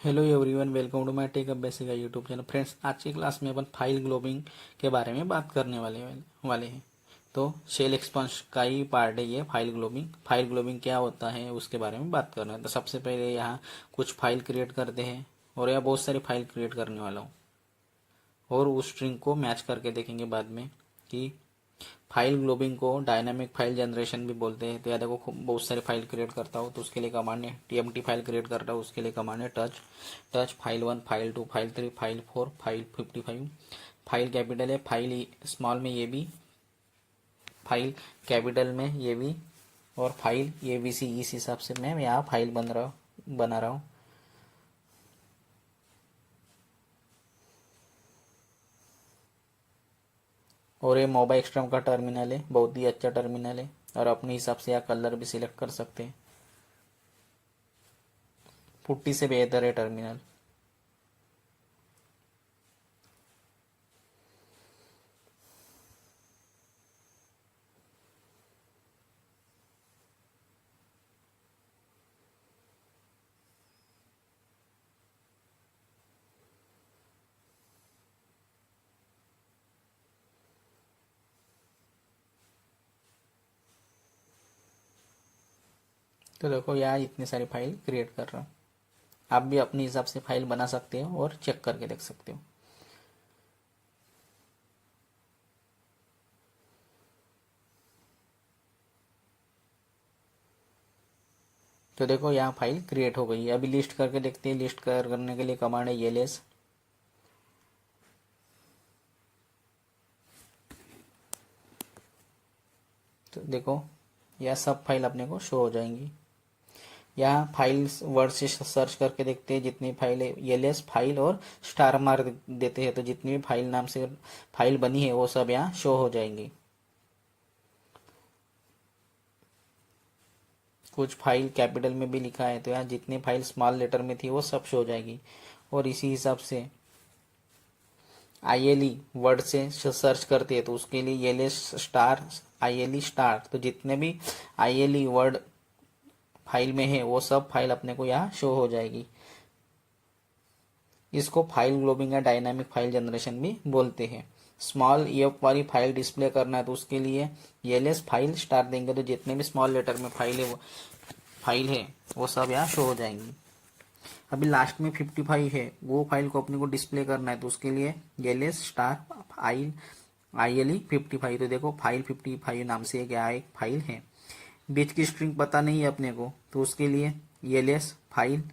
Hello everyone, welcome to my tech up basic YouTube channel. Friends, आज की class में अपन file ग्लोबिंग के बारे में बात करने वाले हैं। तो शेल एक्सपांस का ही पार्ट है ये फाइल ग्लोबिंग। फाइल ग्लोबिंग क्या होता है उसके बारे में बात करना है। तो सबसे पहले यहाँ कुछ फाइल क्रिएट करते हैं और यहाँ बहुत सारी फाइल क्रिएट करने वाला हूँ और उस स्ट्रिंग को मैच करके देखेंगे बाद में कि फाइल ग्लोबिंग को डायनामिक फाइल जनरेशन भी बोलते हैं। तो या देखो बहुत सारी फाइल क्रिएट करता हूँ तो उसके लिए कमांड है टीएमटी। फाइल क्रिएट करता हूँ उसके लिए कमांड है touch file 1, file 2, file 3, file 4, file 55। File capital है, फाइल स्मॉल में ये भी, फाइल कैपिटल में ये भी, और फाइल ये भी सी। इस हिसाब से मैं यहाँ फाइल बना रहा हूँ। और ये मोबाइल एक्सट्रम का टर्मिनल है, बहुत ही अच्छा टर्मिनल है और अपने हिसाब से यहाँ कलर भी सिलेक्ट कर सकते हैं। पुट्टी से बेहतर है टर्मिनल। तो देखो यहाँ इतनी सारी फाइल क्रिएट कर रहा हूँ। आप भी अपने हिसाब से फाइल बना सकते हो और चेक करके देख सकते हो। तो देखो यहाँ फाइल क्रिएट हो गई है। अभी लिस्ट करके देखते हैं। लिस्ट करने के लिए कमांड है एलएस। तो देखो यह सब फाइल अपने को शो हो जाएंगी। यहाँ फाइल वर्ड से सर्च करके देखते हैं जितनी फाइल है, एलएस फाइल और स्टार मार्क देते हैं तो जितनी भी फाइल नाम से फाइल बनी है वो सब यहाँ शो हो जाएंगी। कुछ फाइल कैपिटल में भी लिखा है तो यहाँ जितनी फाइल स्मॉल लेटर में थी वो सब शो हो जाएगी। और इसी हिसाब से आईएलई वर्ड से सर्च करते हैं तो उसके लिए एलएस स्टार आईएलई स्टार, तो जितने भी आईएलई वर्ड फाइल में है वो सब फाइल अपने को यहाँ शो हो जाएगी। इसको फाइल ग्लोबिंग या डायनामिक फाइल जनरेशन भी बोलते हैं। स्मॉल एफ वाली फाइल डिस्प्ले करना है तो उसके लिए एलएस फाइल स्टार देंगे तो जितने भी स्मॉल लेटर में फाइल है वो सब यहाँ शो हो जाएंगी। अभी लास्ट में 55 है, वो फाइल को अपने को डिस्प्ले करना है तो उसके लिए एलएस स्टार आईएलई 55। तो देखो फाइल 55 नाम से क्या एक फाइल है। बीच की स्ट्रिंग पता नहीं है अपने को तो उसके लिए एलएस फाइल,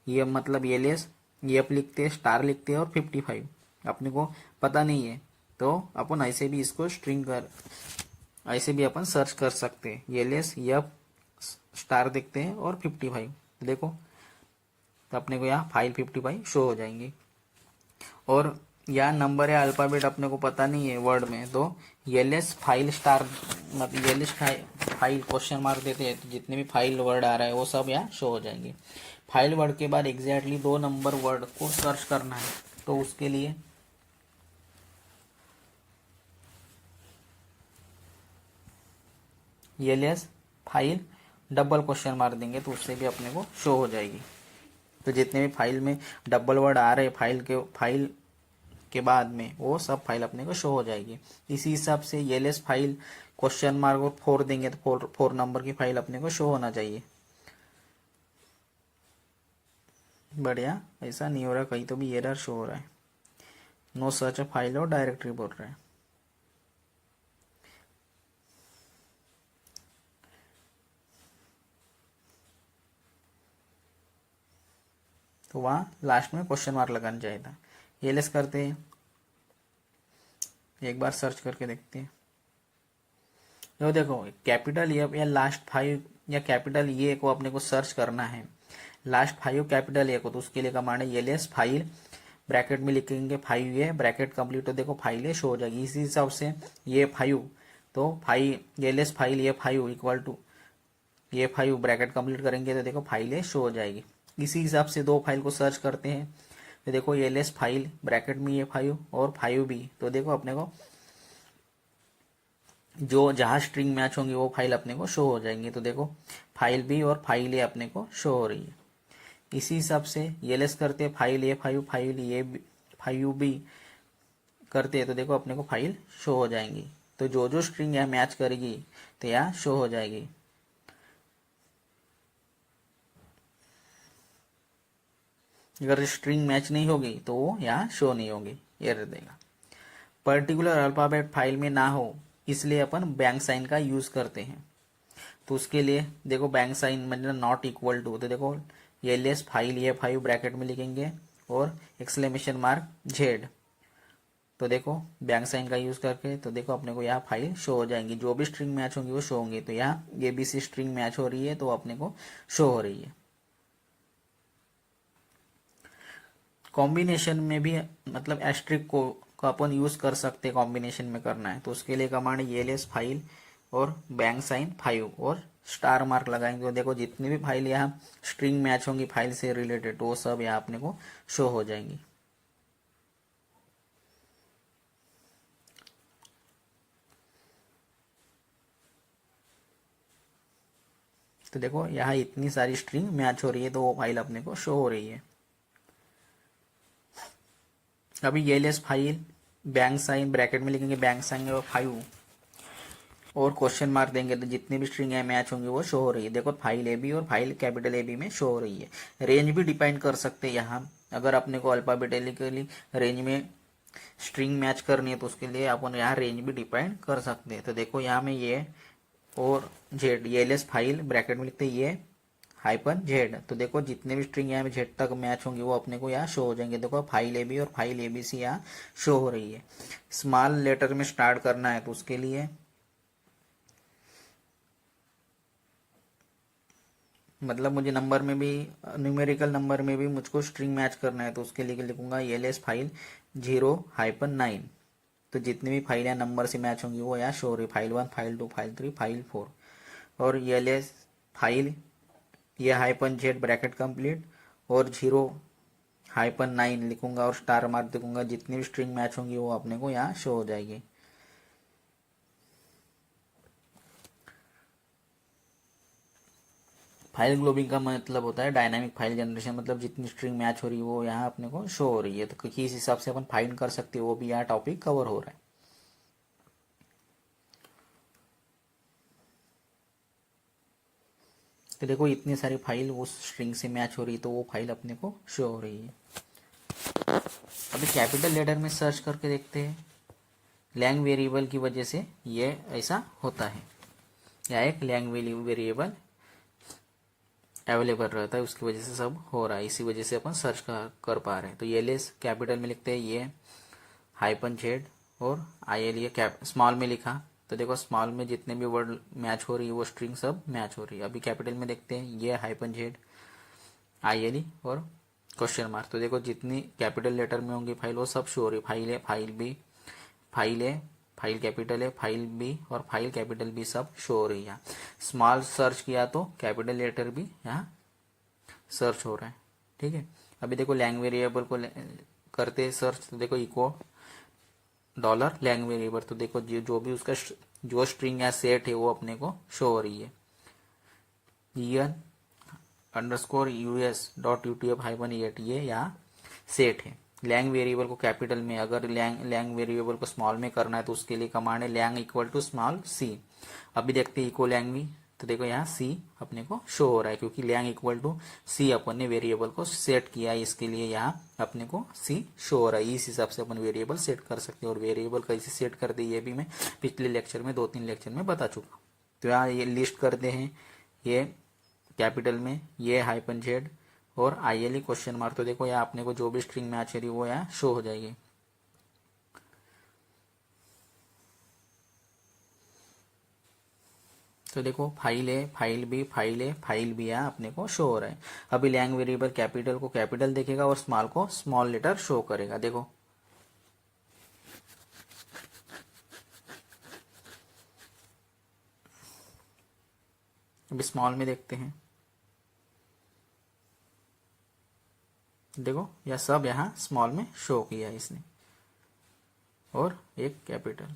ये मतलब एलएस एफ लिखते हैं, स्टार लिखते हैं और 55 अपने को पता नहीं है तो अपन ऐसे भी इसको स्ट्रिंग कर ऐसे भी अपन सर्च कर सकते हैं। एलएस एफ स्टार देखते हैं और 55 देखो तो अपने को यहाँ फाइल 55 शो हो जाएंगी। और यहाँ नंबर या अल्फाबेट अपने को पता नहीं है वर्ड में तो एलएस फाइल स्टार मतलब एलएस फाइल क्वेश्चन मार्क देते हैं तो जितने भी फाइल वर्ड आ रहा है वो सब यहाँ शो हो जाएंगे। फाइल वर्ड के बाद एग्जैक्टली 2 नंबर वर्ड को सर्च करना है तो उसके लिए LS file double question mark देंगे तो उससे भी अपने को शो हो जाएगी। तो जितने भी फाइल में डबल वर्ड आ रहे फाइल के बाद में वो सब फाइल अपने को शो हो जाएगी। इसी हिसाब से एलएस फाइल क्वेश्चन मार्क और 4 देंगे तो 4 नंबर की फाइल अपने को शो होना चाहिए। बढ़िया, ऐसा नहीं हो रहा, कहीं तो भी एरर शो हो रहा है। नो सर्च फाइल और डायरेक्टरी बोल रहा है। तो वहाँ लास्ट में क्वेश्चन मार्क लगाना चाहिए था। एलएस करते हैं, एक बार सर्च करके देखते हैं। तो देखो कैपिटल ए या लास्ट 5 या कैपिटल ए को अपने को सर्च करना है। लास्ट 5 कैपिटल ए को तो उसके लिए कमांड है एलएस फाइल, ब्रैकेट में लिखेंगे 5 ब्रैकेट कंप्लीट तो देखो फाइल है शो हो जाएगी। इसी हिसाब से ये 5 तो फाइल एलएस फाइल ये 5 इक्वल टू ये 5 ब्रैकेट कंप्लीट करेंगे तो देखो फाइल है शो हो जाएगी। इसी हिसाब से 2 फाइल को सर्च करते हैं तो देखो एलएस फाइल ब्रैकेट में ये 5 और 5 भी, तो देखो अपने को जो जहां स्ट्रिंग मैच होंगी वो फाइल अपने को शो हो जाएंगी। तो देखो फाइल बी और फाइल ए अपने को शो हो रही है। इसी हिसाब से एलएस करते फाइल ए फाइव फाइल ए फाइव बी करते हैं तो देखो अपने को फाइल शो हो जाएंगी। तो जो जो स्ट्रिंग यहाँ मैच करेगी तो यहाँ शो हो जाएगी। अगर स्ट्रिंग मैच नहीं होगी तो वो यहाँ शो नहीं होगी, एरर देगा। पर्टिकुलर अल्फाबेट फाइल में ना हो इसलिए अपन बैंक साइन का यूज करते हैं। तो उसके लिए देखो बैंक साइन मतलब नॉट इक्वल टू, तो देखो एलएस फाइल ये फाइव ब्रैकेट में लिखेंगे और एक्सक्लेमेशन मार्क जेड। तो देखो बैंक साइन का यूज करके तो देखो अपने को यहाँ फाइल शो हो जाएंगी। जो भी स्ट्रिंग मैच होंगी वो शो होंगी। तो यहाँ एबीसी स्ट्रिंग मैच हो रही है तो अपने को शो हो रही है। कॉम्बिनेशन में भी मतलब एस्ट्रिक को अपन यूज कर सकते हैं। कॉम्बिनेशन में करना है तो उसके लिए कमांड एलएस फाइल और बैंक साइन फाइव और स्टार मार्क लगाएंगे। तो देखो जितनी भी फाइल यहाँ स्ट्रिंग मैच होंगी फाइल से रिलेटेड वो सब यहाँ अपने को शो हो जाएंगी। तो देखो यहाँ इतनी सारी स्ट्रिंग मैच हो रही है तो वो फाइल अपने को शो हो रही है। अभी LS file bank sign bracket में लिखेंगे बैंक साइन और फाइव और क्वेश्चन मार्क देंगे तो जितनी भी स्ट्रिंग है मैच होंगी वो शो हो रही है। देखो फाइल ए बी और फाइल कैपिटल ए बी में शो हो रही है। रेंज भी डिपेंड कर सकते हैं यहाँ। अगर अपने को अल्फाबेटिकली रेंज में स्ट्रिंग मैच करनी है तो उसके लिए अपन यहाँ रेंज भी डिपेंड कर सकते हैं। तो देखो यहाँ में ये और जेड एलएस फाइल ब्रैकेट में लिखते हैं ये हाइपन जेड। तो देखो जितने भी स्ट्रिंग यहाँ में जेड तक मैच होंगी वो अपने को यहाँ शो हो जाएंगे। देखो फाइल ए बी और फाइल ए बी सी यहाँ शो हो रही है। स्मॉल लेटर में स्टार्ट करना है तो उसके लिए मतलब मुझे नंबर में भी न्यूमेरिकल नंबर में भी मुझको स्ट्रिंग मैच करना है तो उसके लिए लिखूंगा एलएस फाइल 0-9। तो जितनी भी फाइल नंबर से मैच होंगी वो यहाँ शो हो रही। फाइल 1 फाइल 2 फाइल 3 फाइल 4 और एलएस फाइल ये हाइपन जेड ब्रैकेट कंप्लीट और 0-9 लिखूंगा और स्टार मार्क लिखूंगा। जितनी भी स्ट्रिंग मैच होंगी वो अपने को यहाँ शो हो जाएगी। फाइल ग्लोबिंग का मतलब होता है डायनामिक फाइल जनरेशन। मतलब जितनी स्ट्रिंग मैच हो रही है वो यहाँ अपने को शो हो रही है। तो किस हिसाब से अपन फाइंड कर सकते हैं वो भी यहाँ टॉपिक कवर हो रहा है। तो देखो इतनी सारी फाइल उस स्ट्रिंग से मैच हो रही है तो वो फाइल अपने को शो हो रही है। अभी कैपिटल लेटर में सर्च करके देखते हैं। लैंग वेरिएबल की वजह से ये ऐसा होता है। या एक लैंग वेरिएबल अवेलेबल रहता है उसकी वजह से सब हो रहा है। इसी वजह से अपन सर्च कर पा रहे हैं। तो एलएस कैपिटल में लिखते हैं ये हाइपन जेड और आईएल ये स्मॉल में लिखा। तो देखो स्मॉल में जितने भी वर्ड मैच हो रही है वो स्ट्रिंग सब मैच हो रही है। अभी कैपिटल में देखते हैं ये हाइपन जेड आईएल और क्वेश्चन मार्क। तो देखो जितनी कैपिटल लेटर में होंगी फाइल वो सब शो हो रही है। फाइल ए फाइल बी फाइल ए फाइल कैपिटल है फाइल बी और फाइल कैपिटल बी सब शो हो रही है। स्मॉल सर्च किया तो कैपिटल लेटर भी यहाँ सर्च हो रहा है। ठीक है। अभी देखो लैंग वेरिएबल को करते सर्च तो देखो इको डॉलर लैंग वेरिएबल। तो देखो जो भी उसका जो स्ट्रिंग या सेट है वो अपने को शो हो रही है। EN_US.UTF-8 ये यहाँ सेट है। लैंग वेरिएबल को कैपिटल में, अगर लैंग वेरिएबल को स्मॉल में करना है तो उसके लिए कमांड है Lang equal to small C. अभी देखते हैं इको लैंग भी। तो देखो यहाँ सी अपने को शो हो रहा है क्योंकि लैंग इक्वल टू सी अपन ने वेरिएबल को सेट किया है। इसके लिए यहाँ अपने को सी शो हो रहा है। इस हिसाब से अपन वेरिएबल सेट कर सकते हैं। और वेरिएबल कैसे सेट करते हैं ये भी मैं पिछले लेक्चर में 2-3 लेक्चर में बता चुका। तो यहाँ ये लिस्ट करते हैं ये कैपिटल में ये हाइपन जेड और आईएल क्वेश्चन मार्क। तो देखो यहाँ अपने को जो भी स्ट्रिंग मैच है वो यहाँ शो हो जाएगी। तो देखो फाइल है फाइल बी फाइल है फाइल बी यहाँ अपने को शो हो रहा है। अभी लैंग वेरिएबल कैपिटल को कैपिटल देखेगा और स्मॉल को स्मॉल लेटर शो करेगा। देखो अभी स्मॉल में देखते हैं। देखो यह सब यहाँ स्मॉल में शो किया है इसने और एक capital.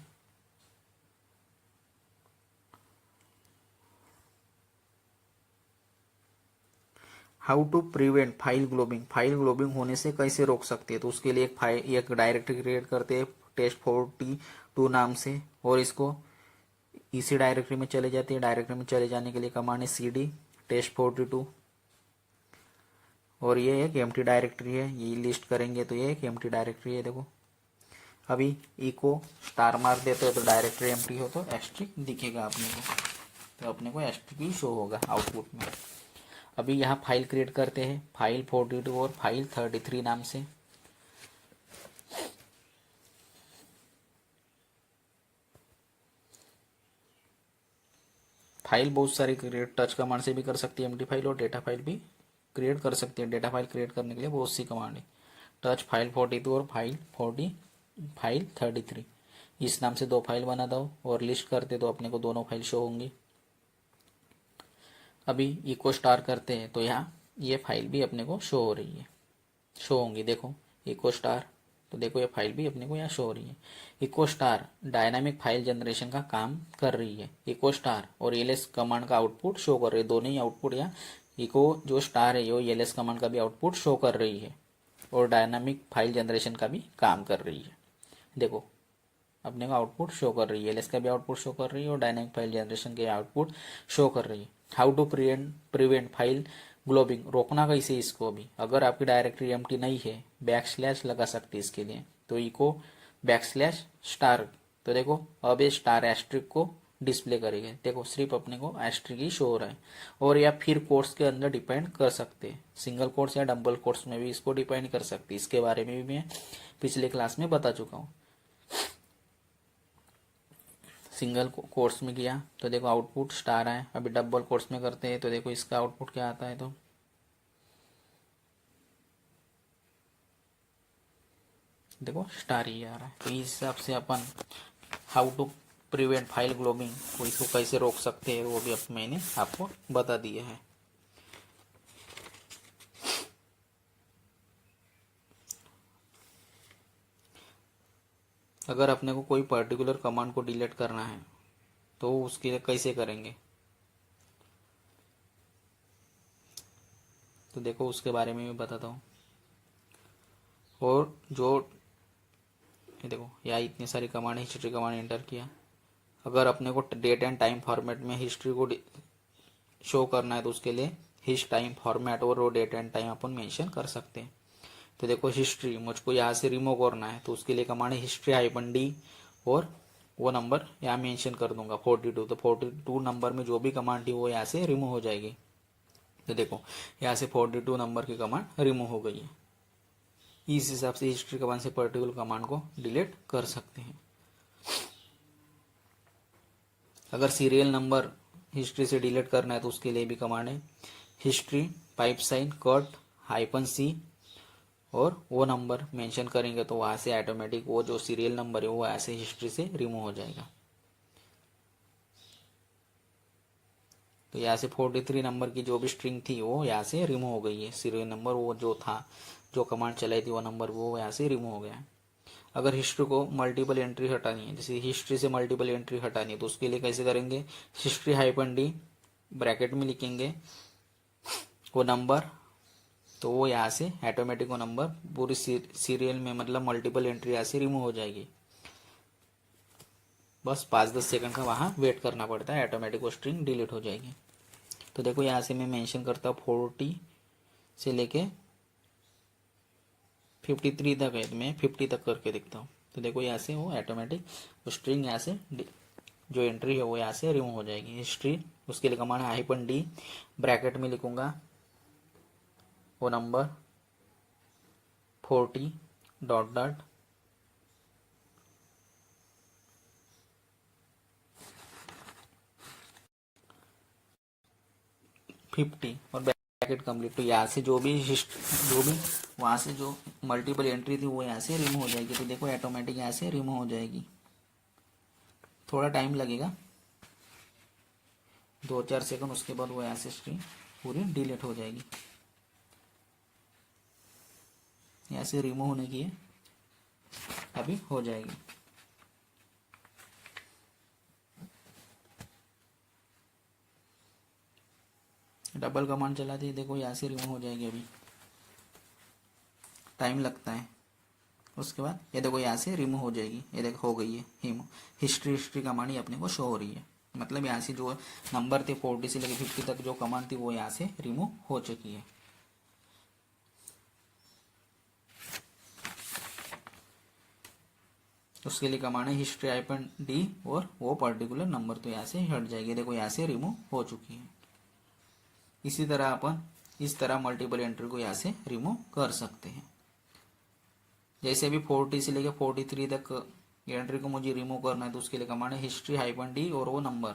How to prevent file globbing, file globbing होने से कैसे रोक सकते हैं, तो उसके लिए एक डायरेक्टरी क्रिएट करते हैं test42 नाम से, और इसको इसी डायरेक्टरी में चले जाती है। डायरेक्टरी में चले जाने के लिए कमांड है cd test42, और ये एक एम्प्टी डायरेक्टरी है, ये लिस्ट करेंगे तो ये एक एम्प्टी डायरेक्टरी है। देखो अभी इको स्टार मार देते हो तो डायरेक्टरी एम्प्टी हो तो एस्ट्रिक दिखेगा अपने को, तो अपने को एस्ट्रिक ही शो होगा आउटपुट में। अभी यहाँ फाइल क्रिएट करते हैं, फाइल 42 और फाइल 33 नाम से। फाइल बहुत सारी क्रिएट टच कमांड से भी कर सकती है एमडी फाइल, और डेटा फाइल भी क्रिएट कर सकती है। डेटा फाइल क्रिएट करने के लिए बहुत सी कमांड है। टच फाइल 42 और फाइल 33, इस नाम से दो फाइल बना दो और लिस्ट करते तो अपने को दोनों फाइल शो होंगी। अभी इको स्टार करते हैं तो यहाँ ये फाइल भी अपने को शो हो रही है, शो होंगी। देखो इको स्टार, तो देखो ये फाइल भी अपने को यहाँ शो हो रही है। Eco star dynamic file generation का काम कर रही है। इको स्टार और एलएस कमांड का आउटपुट शो कर रही है, दोनों ही आउटपुट यहाँ इको जो स्टार है वो एलएस कमांड का भी आउटपुट शो कर रही है और डायनामिक फाइल जनरेशन का भी काम कर रही है। देखो अपने को आउटपुट शो कर रही है, एलएस का भी आउटपुट शो कर रही है और डायनामिक फाइल जनरेशन के आउटपुट शो कर रही है। हाउ टू प्रिवेंट फाइल ग्लोबिंग, रोकना कैसे इसको। भी अगर आपकी डायरेक्टरी एम्प्टी नहीं है, बैकस्लैश लगा सकते इसके लिए, तो इको बैकस्लैश स्टार, तो देखो अब ये स्टार एस्ट्रिक को डिस्प्ले करेंगे। देखो सिर्फ अपने को एस्ट्रिक ही शो हो रहा है। और या फिर कोट्स के अंदर डिपेंड कर सकते हैं, सिंगल कोट्स या डबल कोट्स में भी इसको डिपेंड कर सकते हैं। इसके बारे में भी मैं पिछले क्लास में बता चुका हूँ। सिंगल कोट्स में किया तो देखो आउटपुट स्टार है। अभी डबल कोट्स में करते हैं तो देखो इसका आउटपुट क्या आता है, तो देखो स्टार ही आ रहा है। तो इस हिसाब से अपन how to prevent file globbing को इसको कैसे रोक सकते हैं वो भी अब मैंने आपको बता दिया है। अगर अपने को कोई पर्टिकुलर कमांड को डिलीट करना है तो उसके लिए कैसे करेंगे, तो देखो उसके बारे में भी बताता हूँ। और जो ये देखो यहाँ इतनी सारी कमांड, हिस्ट्री कमांड एंटर किया। अगर अपने को डेट एंड टाइम फॉर्मेट में हिस्ट्री को शो करना है तो उसके लिए हिस्ट टाइम फॉर्मेट और वो डेट एंड टाइम अपन मेंशन कर सकते हैं। तो देखो हिस्ट्री मुझको यहाँ से रिमूव करना है तो उसके लिए कमांड है history-d और वो नंबर यहाँ मेंशन कर दूंगा 42। तो 42 नंबर में जो भी कमांड थी वो यहाँ से रिमूव हो जाएगी। तो देखो यहाँ से 42 नंबर की कमांड रिमूव हो गई है। इस हिसाब से हिस्ट्री कमांड से पर्टिकुलर कमांड को डिलीट कर सकते हैं। अगर सीरियल नंबर हिस्ट्री से डिलीट करना है तो उसके लिए भी कमांड है हिस्ट्री पाइप कट -c और वो नंबर मेंशन करेंगे तो वहां से ऑटोमेटिक वो जो सीरियल नंबर है वो ऐसे हिस्ट्री से रिमूव हो जाएगा। तो यहाँ से 43 नंबर की जो भी स्ट्रिंग थी वो यहाँ से रिमूव हो गई है। सीरियल नंबर वो जो था, जो कमांड चलाई थी वो नंबर वो यहाँ से रिमूव हो गया है। अगर हिस्ट्री को मल्टीपल एंट्री हटानी है, जैसे हिस्ट्री से मल्टीपल एंट्री हटानी है तो उसके लिए कैसे करेंगे, history-d ब्रैकेट में लिखेंगे वो नंबर, तो वो यहाँ से ऑटोमेटिक वो नंबर पूरी सीरियल में मतलब मल्टीपल एंट्री यहाँ से रिमूव हो जाएगी। बस 5-10 सेकंड का वहाँ वेट करना पड़ता है, ऑटोमेटिक वो स्ट्रिंग डिलीट हो जाएगी। तो देखो यहाँ से मैं मेंशन करता हूँ 40 से लेके 53 तक है, तो मैं 50 तक करके दिखता हूँ। तो देखो यहाँ से वो ऑटोमेटिक वो स्ट्रिंग यहाँ से जो एंट्री है वो यहाँ से रिमूव हो जाएगी। हिस्ट्री उसके लिए कमांड है -d ब्रैकेट में लिखूंगा वो नंबर 40 डॉट 50 और ब्रैकेट कंप्लीट। तो यहाँ से जो भी वहाँ से जो मल्टीपल एंट्री थी वो यहाँ से रिमूव हो जाएगी। तो देखो ऑटोमेटिक यहाँ से रिमूव हो जाएगी। थोड़ा टाइम लगेगा 2-4 सेकंड, उसके बाद वो यहाँ से स्ट्रिंग पूरी डिलीट हो जाएगी। यहाँ से रिमूव होने की है, अभी हो जाएगी। डबल कमांड चलाते हैं, देखो यहाँ से रिमूव हो जाएगी, अभी टाइम लगता है। उसके बाद ये देखो यहाँ से रिमूव हो जाएगी, ये देखो हो गई है हिस्ट्री कमांड ही अपने को शो हो रही है। मतलब यहाँ से जो नंबर थे 40 से लेकर 50 तक जो कमांड थी वो यहाँ से रिमूव हो चुकी है। उसके लिए कमांड है हिस्ट्री -d और वो पर्टिकुलर नंबर तो यहाँ से हट जाएगी, देखो यहाँ से रिमूव हो चुकी है। इसी तरह अपन इस तरह मल्टीपल एंट्री को यहाँ से रिमूव कर सकते हैं। जैसे अभी 40 से लेकर 43 तक एंट्री को मुझे रिमूव करना है, तो उसके लिए कमांड है हिस्ट्री -d और वो नंबर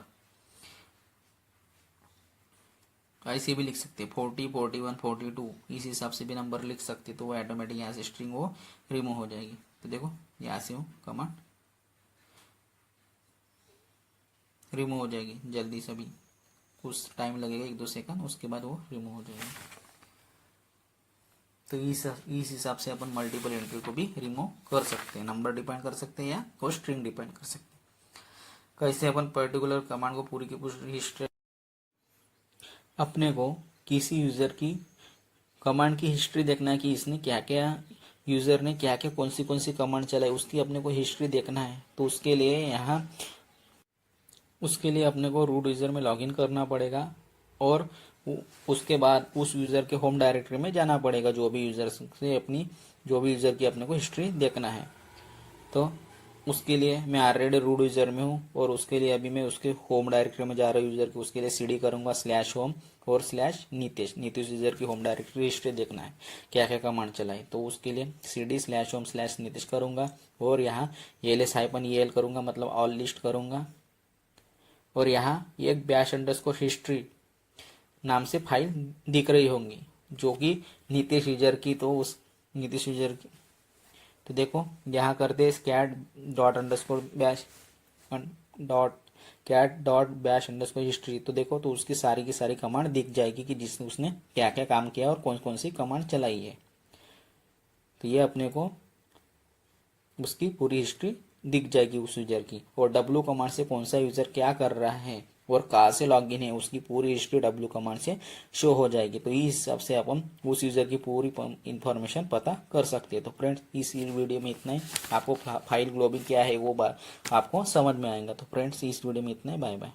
ऐसे भी लिख सकते हैं 40, 41, 42 इस हिसाब से भी नंबर लिख सकते, तो वो ऑटोमेटिक यहाँ से स्ट्रिंग वो रिमूव हो जाएगी। तो देखो यहाँ से वो कमांड रिमूव हो जाएगी जल्दी से, भी कुछ टाइम लगेगा 1-2 सेकंड, उसके बाद वो रिमूव हो जाएगी। तो इस हिसाब से अपन मल्टीपल एंट्री को भी रिमूव कर सकते हैं, नंबर डिपेंड कर सकते हैं या कोई स्ट्रिंग डिपेंड कर सकते हैं। कैसे अपन पर्टिकुलर कमांड को पूरी की पूरी हिस्ट्री, अपने को किसी यूजर की कमांड की हिस्ट्री देखना है कि इसने क्या क्या यूजर ने क्या क्या कौन सी कमांड चलाई, उसकी अपने को हिस्ट्री देखना है। तो उसके लिए अपने को रूट यूजर में लॉगिन करना पड़ेगा और उसके बाद उस यूजर के होम डायरेक्टरी में जाना पड़ेगा, जो भी यूजर की अपने को हिस्ट्री देखना है। तो उसके लिए मैं ऑलरेडी रूट यूजर में हूँ और उसके लिए अभी मैं उसके होम डायरेक्टरी में जा रहा हूँ यूजर की, उसके लिए cd करूंगा /home और /नीतीश यूजर की होम डायरेक्टरी हिस्ट्री देखना है क्या क्या कमांड चलाई। तो उसके लिए cd /home /नीतीश करूंगा और यहाँ ls-el करूंगा, मतलब ऑल लिस्ट करूंगा। और यहाँ एक _history नाम से फाइल दिख रही होंगी जो कि नीतीश यूजर की, तो उस नीतीश यूजर की, तो देखो यहाँ करते हैं cat.bash_history, तो देखो तो उसकी सारी की सारी कमांड दिख जाएगी कि जिसने उसने क्या क्या काम किया और कौन कौन सी कमांड चलाई है। तो ये अपने को उसकी पूरी हिस्ट्री दिख जाएगी उस यूजर की, और w कमांड से कौन सा यूजर क्या कर रहा है और कहाँ से लॉगिन है उसकी पूरी हिस्ट्री w कमांड से शो हो जाएगी। तो इस हिसाब से अपन उस यूजर की पूरी इंफॉर्मेशन पता कर सकते हैं। तो फ्रेंड्स इस वीडियो में इतना ही, आपको फाइल ग्लोबिंग क्या है वो आपको समझ में आएगा। तो फ्रेंड्स इस वीडियो में इतना ही, बाय बाय।